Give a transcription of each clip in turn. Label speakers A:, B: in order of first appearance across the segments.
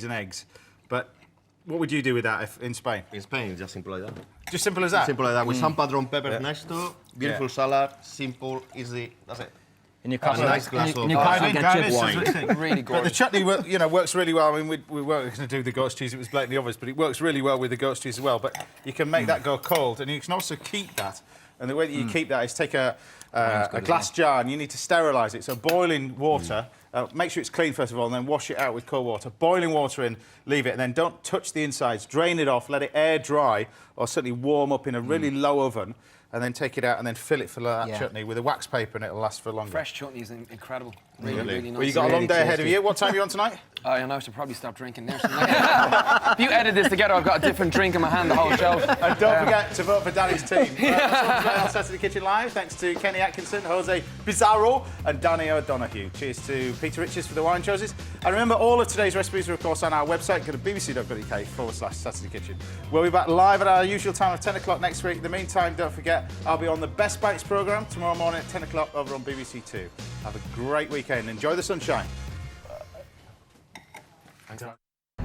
A: and eggs. But what would you do with that in Spain?
B: In Spain, it's just simple like that.
A: Just simple as that?
B: Simple like that, with some padron pepper next to, beautiful salad, simple, easy, that's it.
C: In your cup,
B: nice glass of
C: wine. Really gorgeous.
A: But the chutney, works really well. I mean, we weren't going to do the goat's cheese; it was blatantly obvious. But it works really well with the goat's cheese as well. But you can make that go cold, and you can also keep that. And the way that you keep that is take a glass jar, and you need to sterilise it. So boiling water. Make sure it's clean first of all, and then wash it out with cold water. Boiling water in, leave it, and then don't touch the insides. Drain it off, let it air dry, or certainly warm up in a really low oven. And then take it out and then fill it for that chutney with a wax paper, and it'll last for longer.
C: Fresh chutney is incredible. Really nice.
A: Well, you got a long day ahead of you. What time are you on tonight?
C: I know, I should probably stop drinking now. If you edit this together, I've got a different drink in my hand the whole show.
A: And don't forget to vote for Danny's team. That's all on Saturday Kitchen Live. Thanks to Kenny Atkinson, Jose Pizarro, and Danny O'Donoghue. Cheers to Peter Richards for the wine choices. And remember, all of today's recipes are, of course, on our website. Go to bbc.co.uk/Saturday Kitchen. We'll be back live at our usual time of 10 o'clock next week. In the meantime, don't forget, I'll be on the Best Bites programme tomorrow morning at 10 o'clock over on BBC Two. Have a great weekend. Enjoy the sunshine.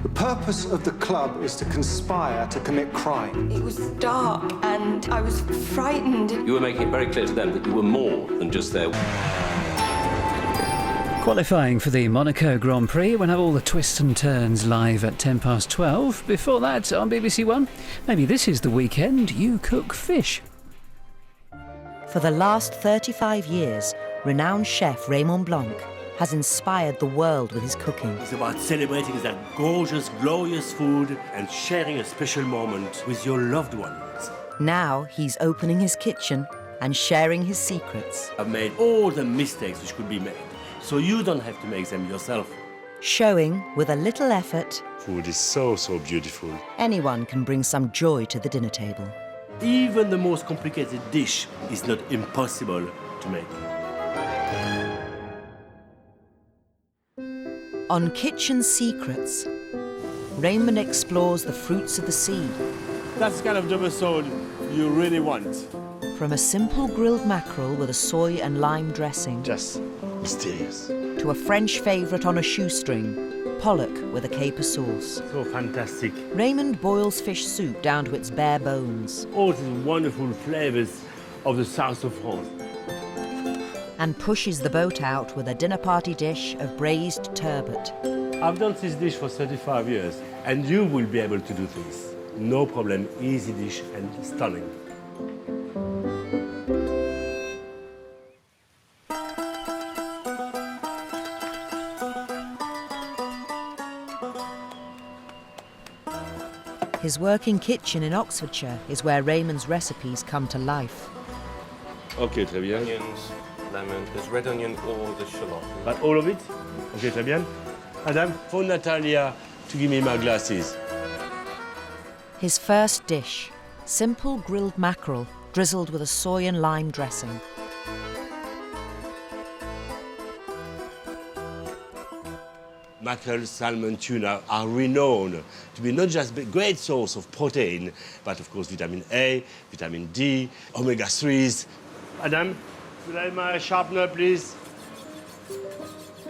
D: The purpose of the club is to conspire to commit crime.
E: It was dark and I was frightened.
F: You were making it very clear to them that you were more than just there.
G: Qualifying for the Monaco Grand Prix, we'll have all the twists and turns live at 12:10. Before that, on BBC One, maybe this is the weekend you cook fish.
H: For the last 35 years, renowned chef Raymond Blanc has inspired the world with his cooking.
I: It's about celebrating that gorgeous, glorious food and sharing a special moment with your loved ones.
H: Now he's opening his kitchen and sharing his secrets.
I: I've made all the mistakes which could be made, so you don't have to make them yourself.
H: Showing, with a little effort,
I: Food is so beautiful.
H: anyone can bring some joy to the dinner table.
I: Even the most complicated dish is not impossible to make.
H: On Kitchen Secrets, Raymond explores the fruits of the sea.
I: That's the kind of double sword you really want.
H: From a simple grilled mackerel with a soy and lime dressing,
I: Just mysterious.
H: to a French favourite on a shoestring, pollock with a caper sauce.
I: So fantastic.
H: Raymond boils fish soup down to its bare bones
I: All these wonderful flavors of the south of France.
H: and pushes the boat out with a dinner party dish of braised turbot.
I: I've done this dish for 35 years, and you will be able to do this. No problem, easy dish and stunning.
H: His working kitchen in Oxfordshire is where Raymond's recipes come to life.
I: Okay, très bien.
F: Onions, lemon, there's red onion or the shallot.
I: But all of it? Okay, très bien. Madame, phone Natalia to give me my glasses.
H: His first dish, simple grilled mackerel drizzled with a soy and lime dressing.
I: Mackerel, salmon, tuna are renowned to be not just a great source of protein, but of course vitamin A, vitamin D, omega-3s. Madame, could I have my sharpener, please?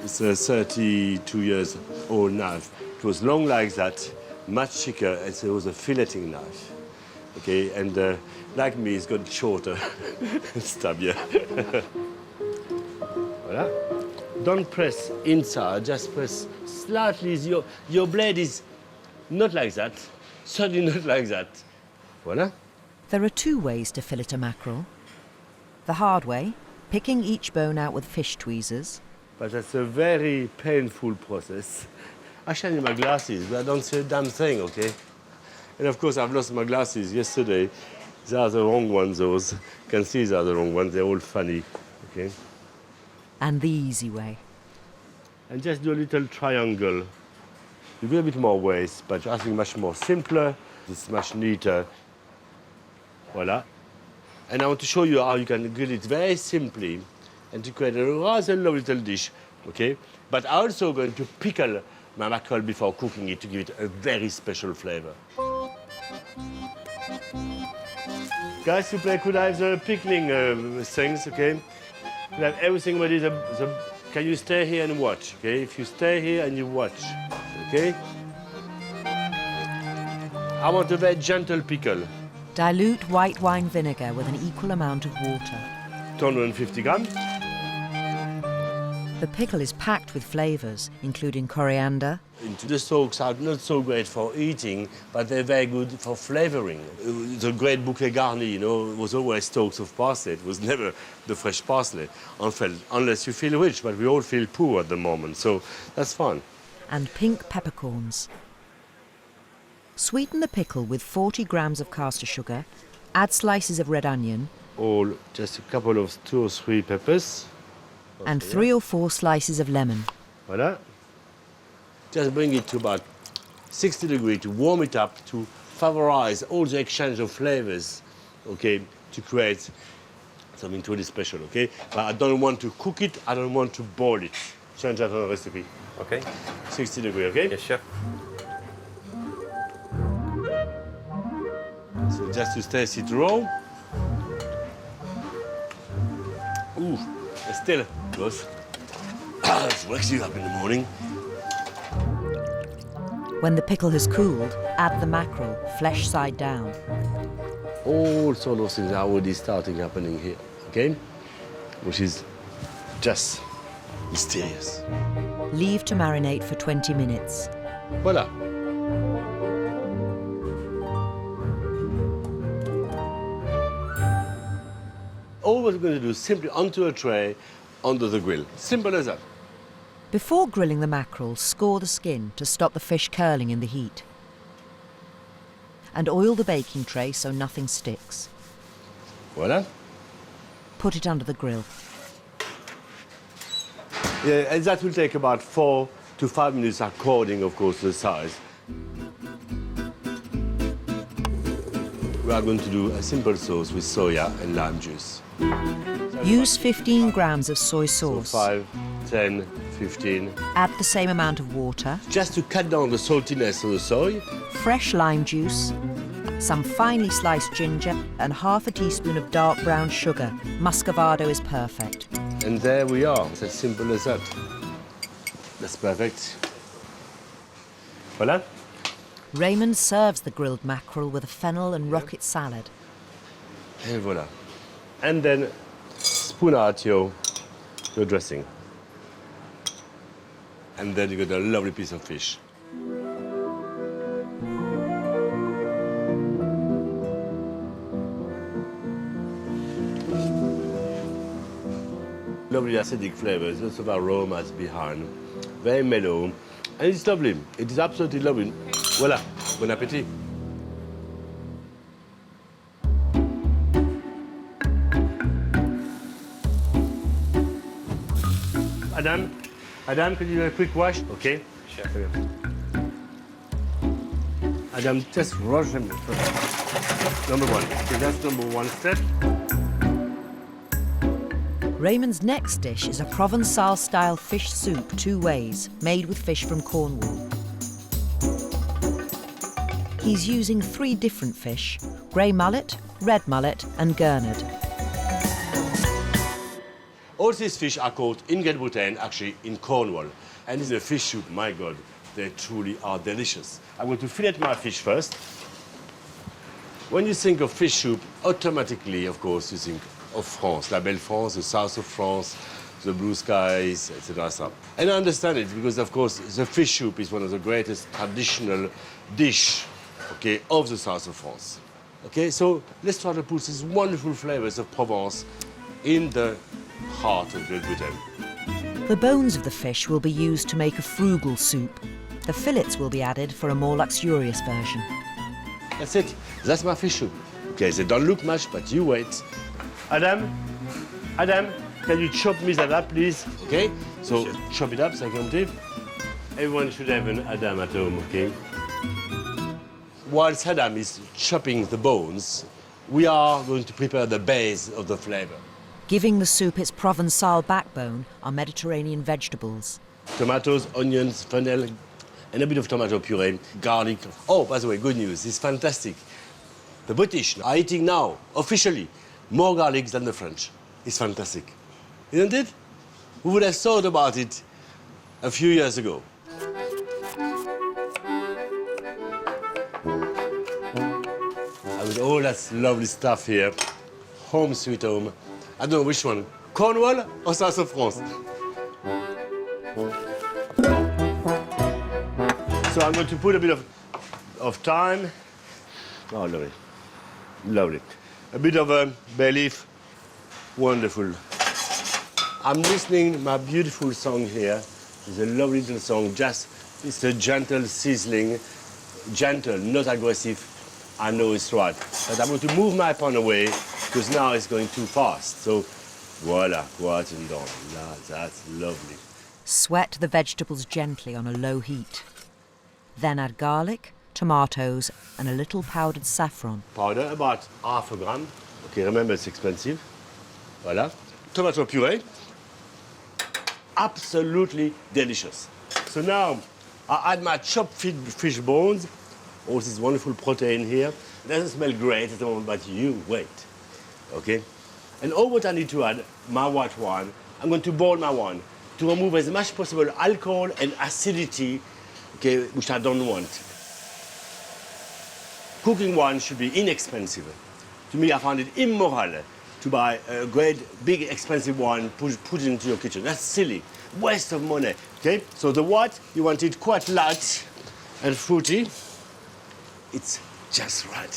I: It's a 32 years old knife. It was long like that, much thicker, and so it was a filleting knife. Okay, and like me, it's got shorter stabbier. Voilà. Don't press inside, just press slightly. Your blade is not like that, certainly not like that. Voilà.
H: There are two ways to fillet a mackerel. The hard way, picking each bone out with fish tweezers.
I: But that's a very painful process. I shall need my glasses, but I don't see a damn thing, okay? And of course, I've lost my glasses yesterday. They are the wrong ones, those. You can see they are the wrong ones. They're all funny, okay?
H: And the easy way.
I: And just do a little triangle. You get a bit more waste, but I think much more simpler. It's much neater. Voilà. And I want to show you how you can grill it very simply and to create a rather lovely little dish, okay? But I'm also going to pickle my mackerel before cooking it to give it a very special flavor. Guys, could I have the pickling things, okay? Could I have everything ready? Can you stay here and watch, okay? If you stay here and you watch, okay? I want a very gentle pickle.
H: Dilute white wine vinegar with an equal amount of water.
I: 250 grams.
H: The pickle is packed with flavours, including coriander,
I: The stalks are not so great for eating, but they're very good for flavoring. The great bouquet garni, you know, was always stalks of parsley. It was never the fresh parsley, unless you feel rich, but we all feel poor at the moment, so that's fun.
H: and pink peppercorns. Sweeten the pickle with 40 grams of caster sugar, add slices of red onion,
I: All just a couple of 2 or 3 peppers.
H: and 3 or 4 slices of lemon.
I: Voilà. Just bring it to about 60 degrees to warm it up, to favorize all the exchange of flavors, okay, to create something truly special, okay? But I don't want to cook it, I don't want to boil it. Change that on the recipe.
F: Okay.
I: 60 degrees, okay?
F: Yes, chef.
I: So just to taste it raw. Ooh, it's still close. It's waxing up in the morning.
H: When the pickle has cooled, add the mackerel, flesh side down.
I: All sort of things are already starting happening here, okay? Which is just mysterious.
H: Leave to marinate for 20 minutes.
I: Voilà. All we're going to do is simply onto a tray, under the grill. Simple as that.
H: Before grilling the mackerel, score the skin to stop the fish curling in the heat. And oil the baking tray so nothing sticks.
I: Voilà.
H: Put it under the grill.
I: Yeah, and that will take about 4 to 5 minutes according, of course, to the size. We are going to do a simple sauce with soya and lime juice.
H: Use 15 grams of soy
I: So
H: sauce.
I: 5, 10, 15.
H: Add the same amount of water,
I: Just to cut down the saltiness of the soy.
H: fresh lime juice, some finely sliced ginger, and half a teaspoon of dark brown sugar. Muscovado is perfect.
I: And there we are. It's as simple as that. That's perfect. Voilà.
H: Raymond serves the grilled mackerel with a fennel and rocket salad.
I: And voilà. And then spoon out your dressing. And then you got a lovely piece of fish. Lovely acidic flavors, lots of aromas behind. Very mellow. And it's lovely. It is absolutely lovely. Voilà. Bon appétit. Adam, could you do a quick wash? Okay.
F: Chef.
I: Adam, just wash them first. Number 1. Okay, that's number 1 step.
H: Raymond's next dish is a Provençal-style fish soup 2 ways, made with fish from Cornwall. He's using 3 different fish: grey mullet, red mullet and gurnard.
I: All these fish are caught in Great Britain, actually in Cornwall. And in the fish soup, my God, they truly are delicious. I'm going to fillet my fish first. When you think of fish soup, automatically, of course, you think of France, La Belle France, the south of France, the blue skies, etc. And I understand it because, of course, the fish soup is one of the greatest traditional dish, okay, of the south of France. Okay, so let's try to put these wonderful flavors of Provence in the heart of Great Britain.
H: The bones of the fish will be used to make a frugal soup. The fillets will be added for a more luxurious version.
I: That's it. That's my fish soup. Okay, they don't look much, but you wait. Adam, can you chop me that up, please? Okay, so chop it up, c'est compris. Everyone should have an Adam at home, okay? Whilst Adam is chopping the bones, we are going to prepare the base of the flavor.
H: Giving the soup its Provençal backbone are Mediterranean vegetables.
I: Tomatoes, onions, fennel, and a bit of tomato puree, garlic. Oh, by the way, good news, it's fantastic. The British are eating now, officially, more garlic than the French. It's fantastic, isn't it? Who would have thought about it a few years ago? with all that lovely stuff here. Home sweet home. I don't know which one, Cornwall or South of France? So I'm going to put a bit of thyme. Oh, lovely. Lovely. A bit of bay leaf. Wonderful. I'm listening my beautiful song here. It's a lovely little song. Just, it's a gentle sizzling. Gentle, not aggressive. I know it's right. But I'm going to move my pan away because now it's going too fast. So, voila, quiet and down. Now, that's lovely.
H: Sweat the vegetables gently on a low heat. Then add garlic, tomatoes, and a little powdered saffron.
I: Powder, about half a gram. Okay, remember it's expensive. Voila. Tomato puree. Absolutely delicious. So now I add my chopped fish bones. All this wonderful protein here. It doesn't smell great at the moment, but you wait. Okay? And all what I need to add, my white wine, I'm going to boil my wine to remove as much possible alcohol and acidity, okay, which I don't want. Cooking wine should be inexpensive. To me, I find it immoral to buy a great, big, expensive wine, put it into your kitchen. That's silly. Waste of money. Okay? So the white, you want it quite light and fruity. It's just right.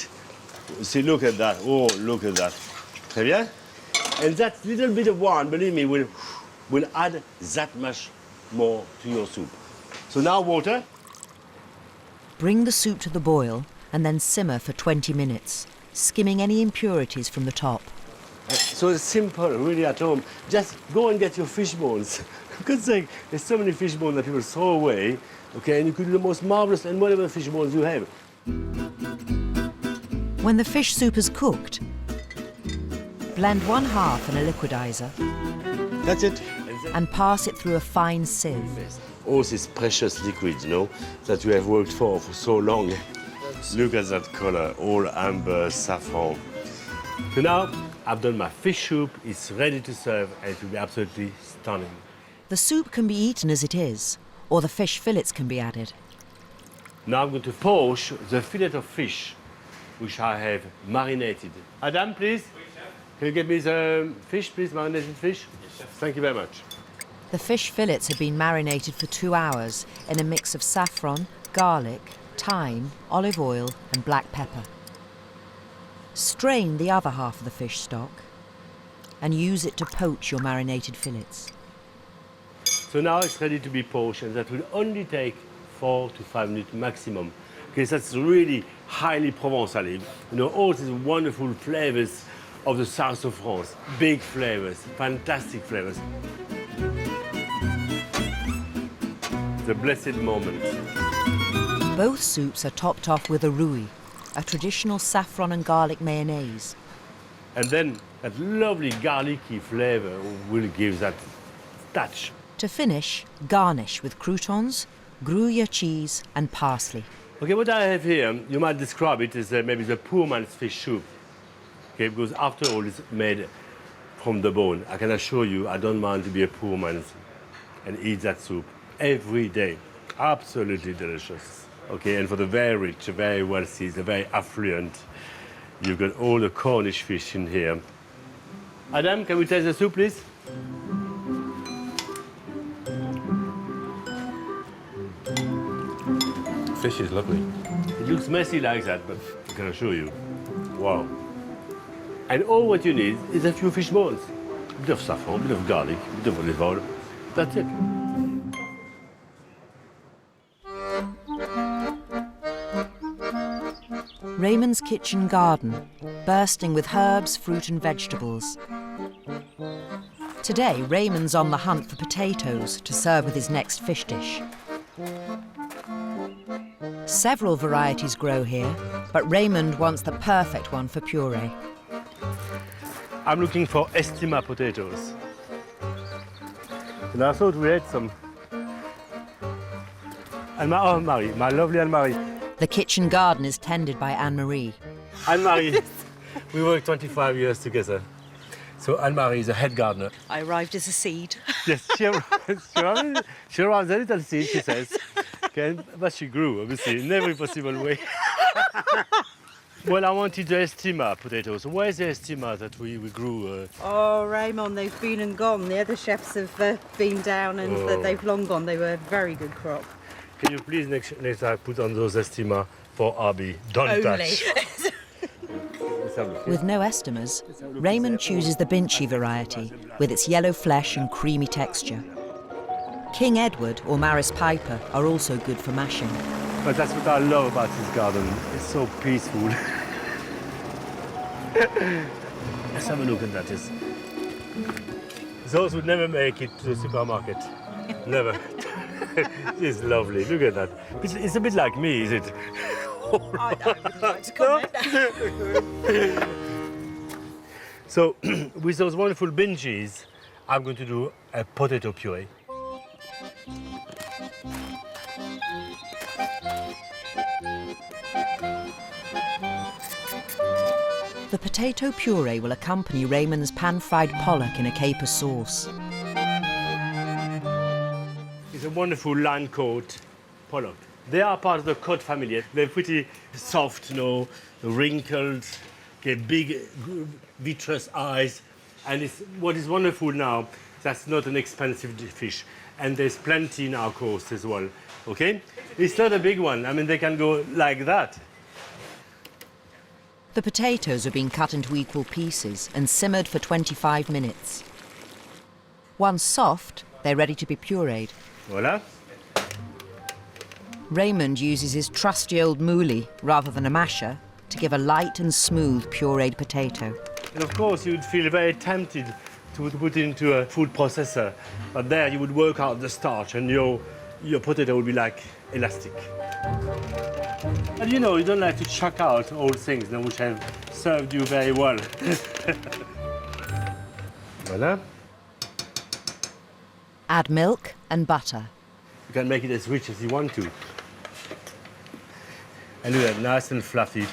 I: See, look at that. Oh, look at that. Très bien? And that little bit of wine, believe me, will add that much more to your soup. So now water.
H: Bring the soup to the boil and then simmer for 20 minutes, skimming any impurities from the top.
I: So it's simple, really at home. Just go and get your fish bones. For God's sake, there's so many fish bones that people throw away, okay, and you could do the most marvelous and whatever fish bones you have.
H: When the fish soup is cooked, blend 1/2 in a liquidizer
I: That's it.
H: and pass it through a fine sieve.
I: All this precious liquid, you know, that we have worked for so long. Look at that color, all amber, saffron. So now, I've done my fish soup, it's ready to serve, and it will be absolutely stunning.
H: The soup can be eaten as it is, or the fish fillets can be added.
I: Now I'm going to poach the fillet of fish, which I have marinated. Adam, please? Can you get me the fish, please, marinated fish? Yes, thank you very much.
H: The fish fillets have been marinated for 2 hours in a mix of saffron, garlic, thyme, olive oil and black pepper. Strain the other half of the fish stock and use it to poach your marinated fillets.
I: So now it's ready to be poached, and that will only take 4 to 5 minutes maximum. Okay, so that's really highly Provençal. You know, all these wonderful flavors of the south of France. Big flavors, fantastic flavors. The blessed moment.
H: Both soups are topped off with a rouille, a traditional saffron and garlic mayonnaise.
I: And then that lovely garlicky flavor will give that touch.
H: To finish, garnish with croutons, Gruyere cheese and parsley.
I: Okay, what I have here, you might describe it as maybe the poor man's fish soup. Okay, because after all, it's made from the bone. I can assure you, I don't mind to be a poor man and eat that soup every day. Absolutely delicious. Okay, and for the very rich, the very wealthy, the very affluent, you've got all the Cornish fish in here. Adam, can we taste the soup, please?
F: Fish is lovely.
I: It looks messy like that, but I can assure you, wow. And all what you need is a few fish bones. A bit of saffron, a bit of garlic, a bit of olive oil. That's it.
H: Raymond's kitchen garden, bursting with herbs, fruit and vegetables. Today, Raymond's on the hunt for potatoes to serve with his next fish dish. Several varieties grow here, but Raymond wants the perfect one for puree.
I: I'm looking for Estima potatoes. And I thought we had some. Anne-Marie, my lovely Anne-Marie.
H: The kitchen garden is tended by Anne-Marie.
I: Anne-Marie, we worked 25 years together. So Anne-Marie is a head gardener.
J: I arrived as a seed.
I: Yes, she arrives a little seed, she says. Okay, but she grew, obviously, in every possible way. Well, I wanted the estima potatoes. Where's the estima that we grew?
J: Oh, Raymond, they've been and gone. The other chefs have been down and they've long gone. They were a very good crop.
I: Can you please next time put on those estima for Abby? Don't touch.
H: With no estimas, Raymond chooses the Binchy variety with its yellow flesh and creamy texture. King Edward or Maris Piper are also good for mashing.
I: But that's what I love about this garden. It's so peaceful. Let's have a look at that. Those would never make it to the supermarket. Never. It's lovely. Look at that. It's a bit like me, is it?
J: I would like to comment.
I: So, with those wonderful binges, I'm going to do a potato puree.
H: The potato puree will accompany Raymond's pan-fried pollock in a caper sauce.
I: It's a wonderful line caught pollock. They are part of the cod family. They're pretty soft, you know, wrinkled, get big, vitreous eyes. And what is wonderful now, that's not an expensive fish. And there's plenty in our coast as well, okay? It's not a big one. I mean, they can go like that.
H: The potatoes are being cut into equal pieces and simmered for 25 minutes. Once soft, they're ready to be pureed.
I: Voila.
H: Raymond uses his trusty old moulie, rather than a masher, to give a light and smooth pureed potato.
I: And of course, you'd feel very tempted to put it into a food processor, but there you would work out the starch and your potato would be like elastic. And you know, you don't like to chuck out old things, you know, which have served you very well. Voila.
H: Add milk and butter.
I: You can make it as rich as you want to. And look at that, nice and fluffy.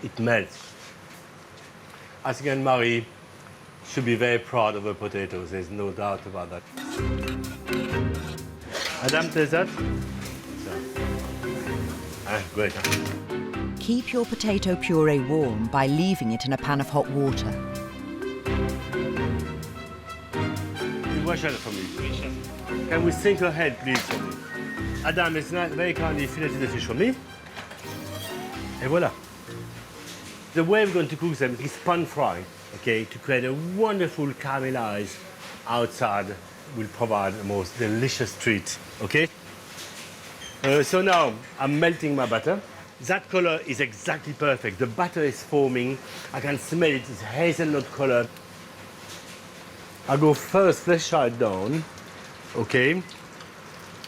I: It melts. I think Anne-Marie should be very proud of her potatoes, there's no doubt about that. Adam, taste that? Great.
H: Keep your potato puree warm by leaving it in a pan of hot water.
I: Wash it for me. Can we sink her head, please, for me? Adam, it's not very kindly filleted the fish for me. Et voilà. The way we're going to cook them is pan fry, okay, to create a wonderful caramelized outside will provide the most delicious treat, okay? So now I'm melting my butter. That color is exactly perfect. The butter is forming. I can smell it. It's hazelnut color. I go first flesh side down, okay,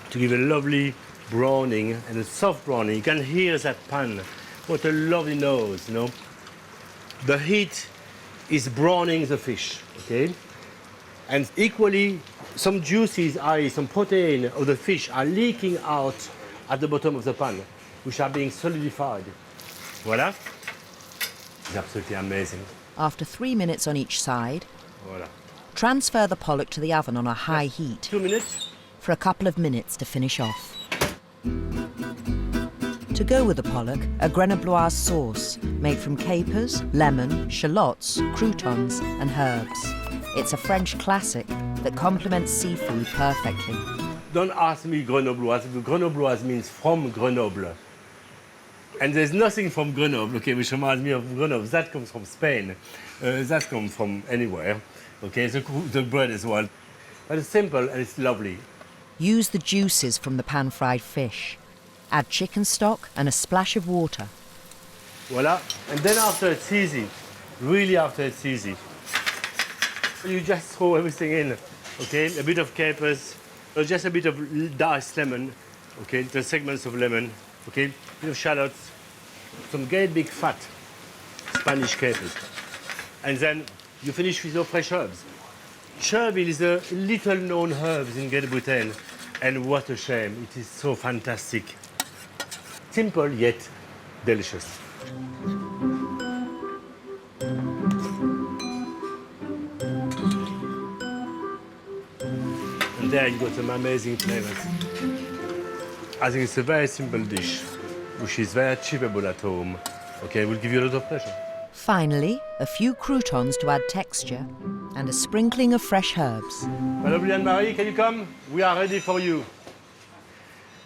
I: to give a lovely browning and a soft browning. You can hear that pan. What a lovely nose, you know. The heat is browning the fish, okay? And equally, some juices, some protein of the fish are leaking out at the bottom of the pan, which are being solidified. Voila. It's absolutely amazing.
H: After 3 minutes on each side,
I: Voila.
H: transfer the pollock to the oven on a high heat
I: 2 minutes.
H: for a couple of minutes to finish off. To go with the pollock, a grenobloise sauce made from capers, lemon, shallots, croutons and herbs. It's a French classic that complements seafood perfectly.
I: Don't ask me grenobloise. Grenobloise means from Grenoble. And there's nothing from Grenoble, okay, which reminds me of Grenoble. That comes from Spain. That comes from anywhere. Okay, the bread as well. But it's simple and it's lovely.
H: Use the juices from the pan-fried fish. Add chicken stock and a splash of water.
I: Voila. And then after it's easy. Really after it's easy. You just throw everything in. Okay, a bit of capers, just a bit of diced lemon. Okay, the segments of lemon. Okay, a bit of shallots, some great big fat Spanish capers. And then you finish with your fresh herbs. Chervil is a little known herbs in Great Britain, and what a shame. It is so fantastic. Simple yet delicious. And there you got some amazing flavors. I think it's a very simple dish, which is very achievable at home. Okay, will give you a lot of pleasure.
H: Finally, a few croutons to add texture and a sprinkling of fresh herbs.
I: Madame Anne-Marie, can you come? We are ready for you.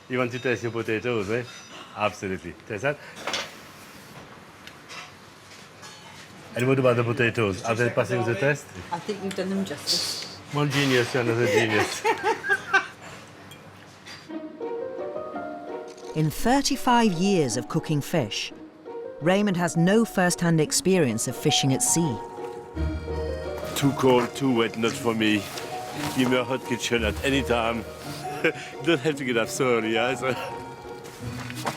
I: You want to taste your potatoes, eh? Absolutely. Taste that. And what about the potatoes? Are they passing the test?
J: I think you've done them justice.
I: One genius, another genius.
H: In 35 years of cooking fish, Raymond has no first-hand experience of fishing at sea.
I: Too cold, too wet, not for me. Give me a hot kitchen at any time. Don't have to get up so early, yeah?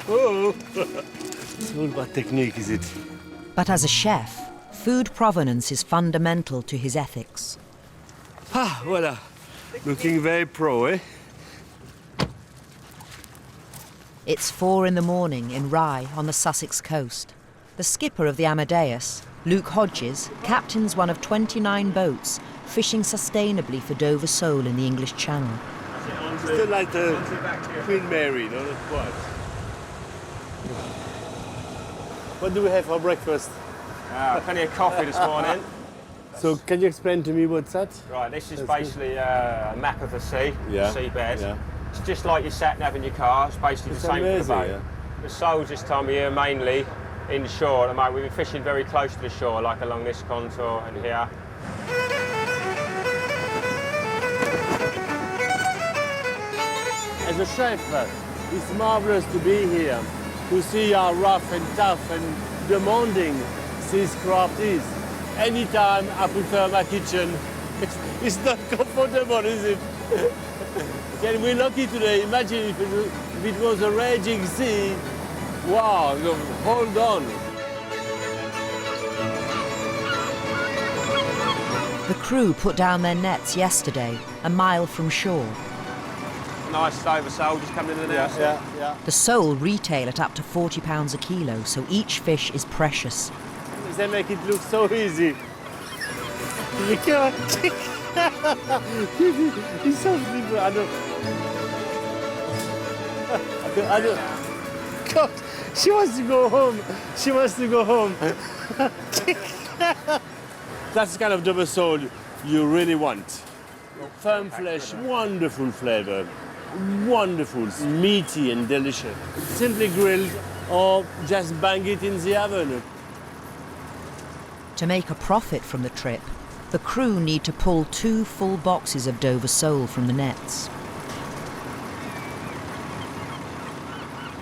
I: Oh! It's all about technique, is it?
H: But as a chef, food provenance is fundamental to his ethics.
I: Ah, voilà. Looking very pro, eh?
H: It's 4 in the morning in Rye on the Sussex coast. The skipper of the Amadeus, Luke Hodges, captains one of 29 boats fishing sustainably for Dover sole in the English Channel.
I: Still like the Queen Mary, no, not quite. What do we have for breakfast?
C: Plenty of coffee this morning.
I: So, can you explain to me what's that?
C: Right, this is basically a map of the sea, seabed.
I: Yeah.
C: It's just like your sat-nav in your car. It's basically the same for the boat.
I: Yeah.
C: The soles this time of year mainly inshore. At the moment, we've been fishing very close to the shore, like along this contour and here.
I: As a chef, it's marvelous to be here, to see how rough and tough and demanding this craft is. Anytime I prefer my kitchen, it's not comfortable, is it? Okay, we're lucky today. Imagine if it was a raging sea. Wow, hold on.
H: The crew put down their nets yesterday, a mile from shore.
C: Nice Dover sole just coming in and out.
I: Yeah.
H: The sole retail at up to £40 a kilo, so each fish is precious.
I: They make it look so easy. Look at He's so simple. I don't. God, she wants to go home. She wants to go home. That's the kind of double sole you really want. Firm flesh, wonderful flavor, wonderful, meaty and delicious. Simply grilled or just bang it in the oven.
H: To make a profit from the trip, the crew need to pull 2 full boxes of Dover sole from the nets.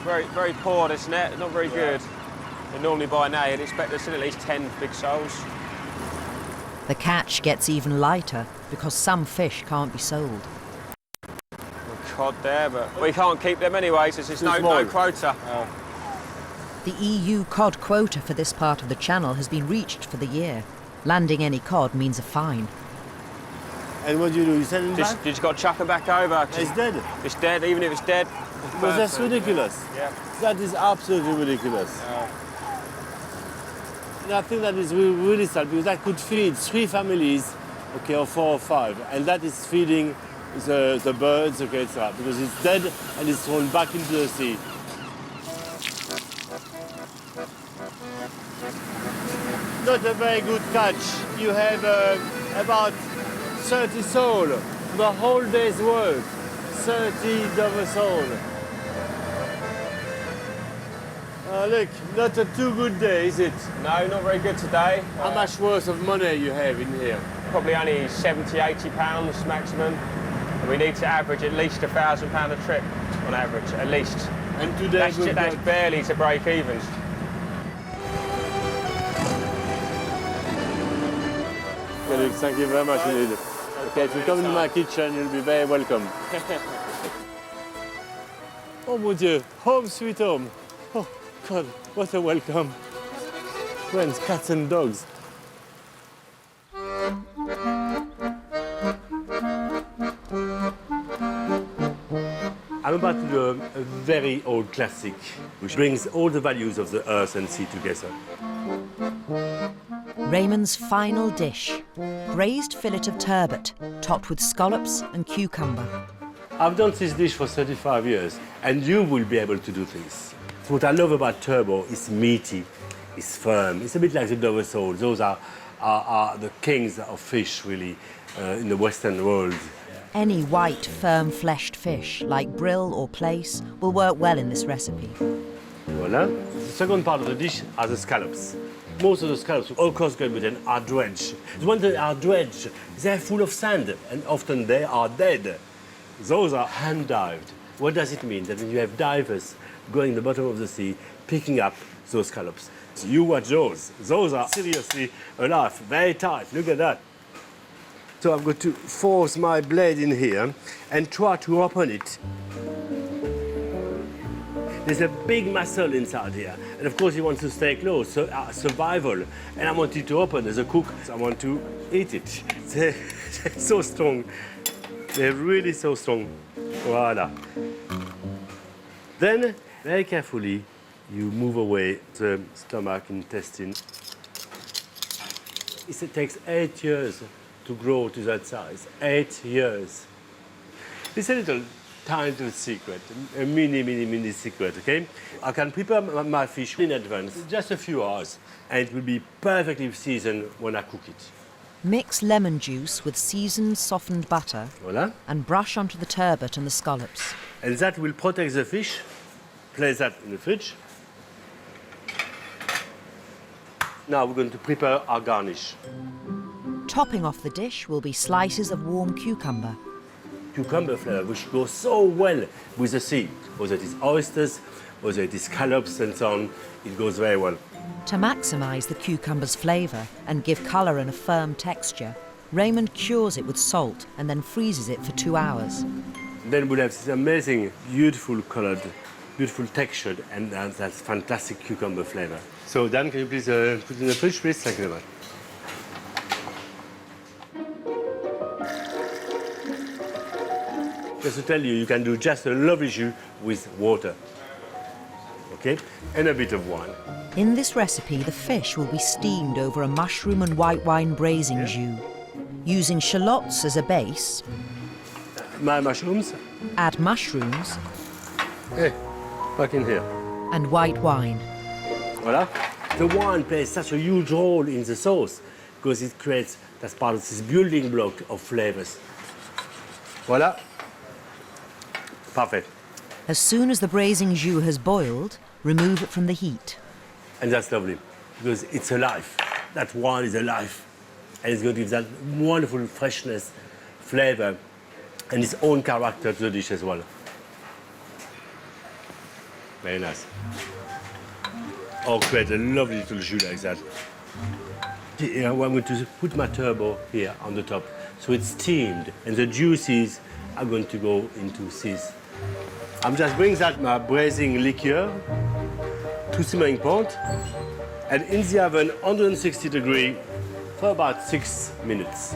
C: Very, very poor this net, not very good. And normally by now you'd expect there's at least 10 big soles.
H: The catch gets even lighter because some fish can't be sold.
C: Cod there, but we can't keep them anyway, so there's no quota.
H: The EU cod quota for this part of the channel has been reached for the year. Landing any cod means a fine.
I: And what do? You send them back?
C: You just got to chuck them back over.
I: It's dead?
C: It's dead, even if it's dead.
I: But that's ridiculous.
C: Yeah.
I: That is absolutely ridiculous. And I think that is really sad because that could feed 3 families, okay, or 4 or 5, and that is feeding the birds, okay, etc. Because it's dead and it's thrown back into the sea. Not a very good catch. You have about 30 sole, the whole day's work. 30 Dover sole. Look, not a too good day, is it?
C: No, not very good today.
I: How much worth of money you have in here?
C: Probably only 70, 80 pounds maximum. And we need to average at least £1,000 a trip on average, at least.
I: And today
C: that's barely to break even.
I: Thank you very much indeed. Okay, if you come into my kitchen, you'll be very welcome. Oh mon Dieu, home sweet home. Oh God, what a welcome. Friends, cats and dogs. I'm about to do a very old classic, which brings all the values of the earth and sea together.
H: Raymond's final dish, braised fillet of turbot, topped with scallops and cucumber.
I: I've done this dish for 35 years, and you will be able to do this. What I love about turbot is meaty, it's firm. It's a bit like the Dover sole. Those are the kings of fish, really, in the Western world.
H: Any white, firm-fleshed fish, like brill or plaice, will work well in this recipe.
I: Voila. The second part of the dish are the scallops. Most of the scallops, all across Great Britain, are dredged. The ones that are dredged, they're full of sand, and often they are dead. Those are hand-dived. What does it mean? That you have divers going in the bottom of the sea, picking up those scallops. So you watch those. Those are seriously alive, very tight. Look at that. So I'm going to force my blade in here and try to open it. There's a big muscle inside here, and of course you want to stay close, so survival. And I want it to open as a cook. So I want to eat it. They're so strong. They're really so strong. Voila. Then, very carefully, you move away the stomach, intestine. It takes 8 years to grow to that size. 8 years. It's a little tiny little secret, a mini secret, okay? I can prepare my fish in advance, just a few hours, and it will be perfectly seasoned when I cook it.
H: Mix lemon juice with seasoned softened butter
I: Voila.
H: and brush onto the turbot and the scallops.
I: And that will protect the fish. Place that in the fridge. Now we're going to prepare our garnish.
H: Topping off the dish will be slices of warm cucumber.
I: Cucumber flavour, which goes so well with the sea. Whether it is oysters, whether it is scallops and so on, it goes very well.
H: To maximise the cucumber's flavour and give colour and a firm texture, Raymond cures it with salt and then freezes it for 2 hours.
I: Then we'll have this amazing, beautiful coloured, beautiful textured, and that's fantastic cucumber flavour. So Dan, can you please put it in the fridge, please? Thank you very much. Just to tell you, you can do just a lovely jus with water. Okay? And a bit of wine.
H: In this recipe, the fish will be steamed over a mushroom and white wine braising jus. Using shallots as a base,
I: My mushrooms,
H: add mushrooms
I: hey, back in here.
H: and white wine.
I: Voila. The wine plays such a huge role in the sauce because it creates, that's part of this building block of flavors. Voila. Perfect.
H: As soon as the braising jus has boiled, remove it from the heat.
I: And that's lovely because it's alive. That wine is alive. And it's going to give that wonderful freshness, flavor, and its own character to the dish as well. Very nice. Or create a lovely little jus like that. Here, I'm going to put my turbot here on the top. So it's steamed, and the juices are going to go into this. I'm just bringing that my braising liqueur to simmering point, and in the oven, 160 degrees, for about 6 minutes.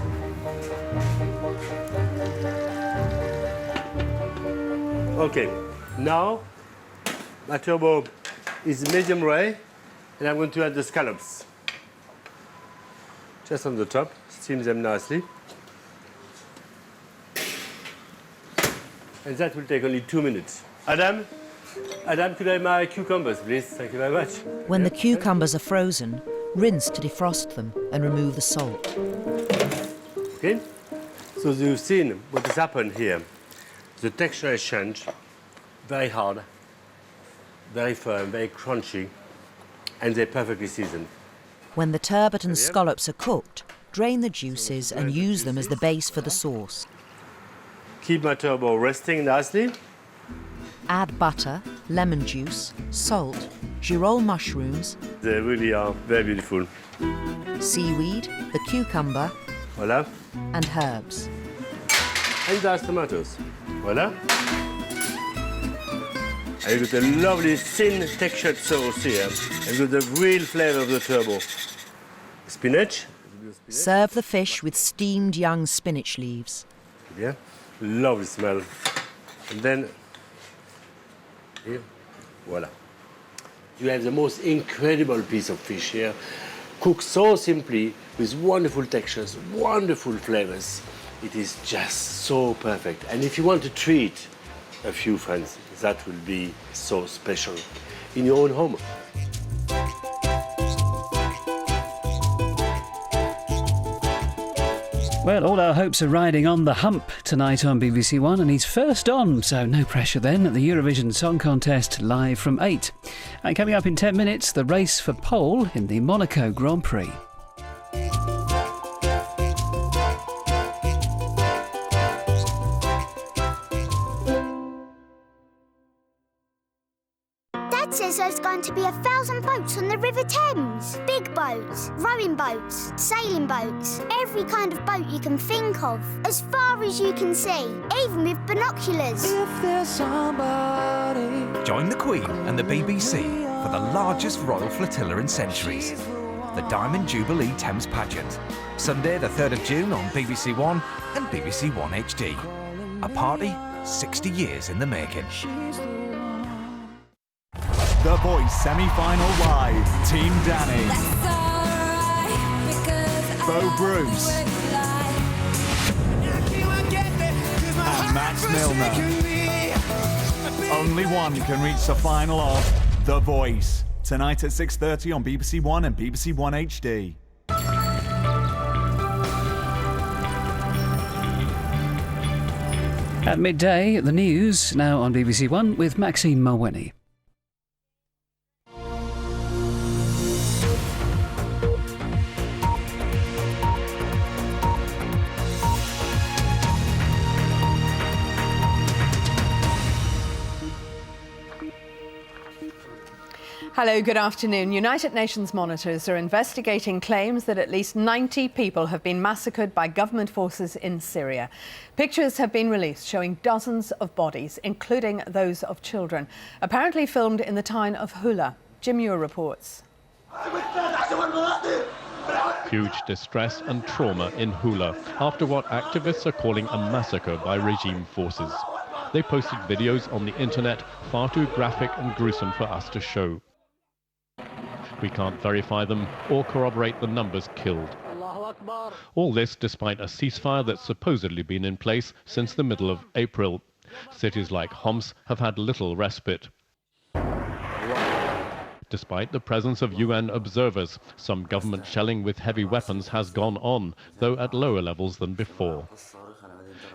I: Okay, now my turbot is medium rare, and I'm going to add the scallops. Just on the top, steam them nicely. And that will take only 2 minutes. Adam, could I have my cucumbers, please? Thank you very much.
H: When the cucumbers are frozen, rinse to defrost them and remove the salt.
I: Okay? So you've seen what has happened here. The texture has changed, very hard, very firm, very crunchy, and they're perfectly seasoned.
H: When the turbot and scallops are cooked, drain the juices and use them as the base for the sauce.
I: Keep my turbot resting nicely.
H: Add butter, lemon juice, salt, girole mushrooms,
I: They really are very beautiful.
H: seaweed, the cucumber,
I: Voila.
H: and herbs.
I: And diced tomatoes. Voila. And you've got a lovely thin textured sauce here. And you've got the real flavor of the turbot. Spinach.
H: Serve the fish with steamed young spinach leaves.
I: Yeah. Lovely smell. And then, here, voila. You have the most incredible piece of fish here, cooked so simply with wonderful textures, wonderful flavors. It is just so perfect. And if you want to treat a few friends, that will be so special. in your own home.
G: Well, all our hopes are riding on the hump tonight on BBC One, and he's first on, so no pressure then, at the Eurovision Song Contest live from 8. And coming up in 10 minutes, the race for pole in the Monaco Grand Prix.
K: Dad says there's going to be 1,000 boats on the River Thames. Big boats, rowing boats, sailing boats, every kind of boat you can think of, as far as you can see, even with binoculars.
L: If there's somebody... Join the Queen and the BBC for the largest royal flotilla in centuries. The Diamond Jubilee Thames Pageant. Sunday the 3rd of June on BBC One and BBC One HD. A party 60 years in the making.
M: The Voice semi-final live. Team Danny. Bo Bruce. And Max Milner. Only one can reach the final of The Voice. Tonight at 6:30 on BBC One and BBC One HD.
G: At midday, the news, now on BBC One with Maxine Mulwenny.
N: Hello, good afternoon. United Nations monitors are investigating claims that at least 90 people have been massacred by government forces in Syria. Pictures have been released showing dozens of bodies, including those of children, apparently filmed in the town of Hula. Jim Muir reports.
O: Huge distress and trauma in Hula after what activists are calling a massacre by regime forces. They posted videos on the internet far too graphic and gruesome for us to show. We can't verify them or corroborate the numbers killed. All this despite a ceasefire that's supposedly been in place since the middle of April. Cities like Homs have had little respite. Despite the presence of UN observers, some government shelling with heavy weapons has gone on, though at lower levels than before.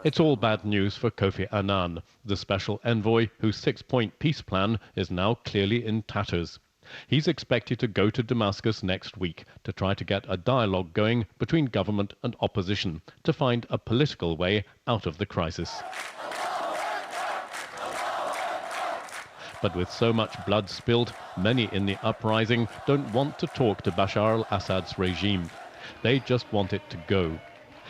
O: It's all bad news for Kofi Annan, the special envoy whose six-point peace plan is now clearly in tatters. He's expected to go to Damascus next week to try to get a dialogue going between government and opposition to find a political way out of the crisis. But with so much blood spilled, many in the uprising don't want to talk to Bashar al-Assad's regime. They just want it to go.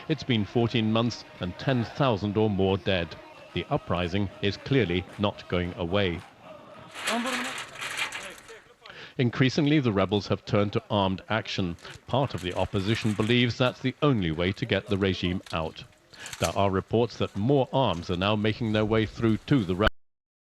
O: It's been 14 months and 10,000 or more dead. The uprising is clearly not going away. Increasingly, the rebels have turned to armed action. Part of the opposition believes that's the only way to get the regime out. There are reports that more arms are now making their way through to the rebels.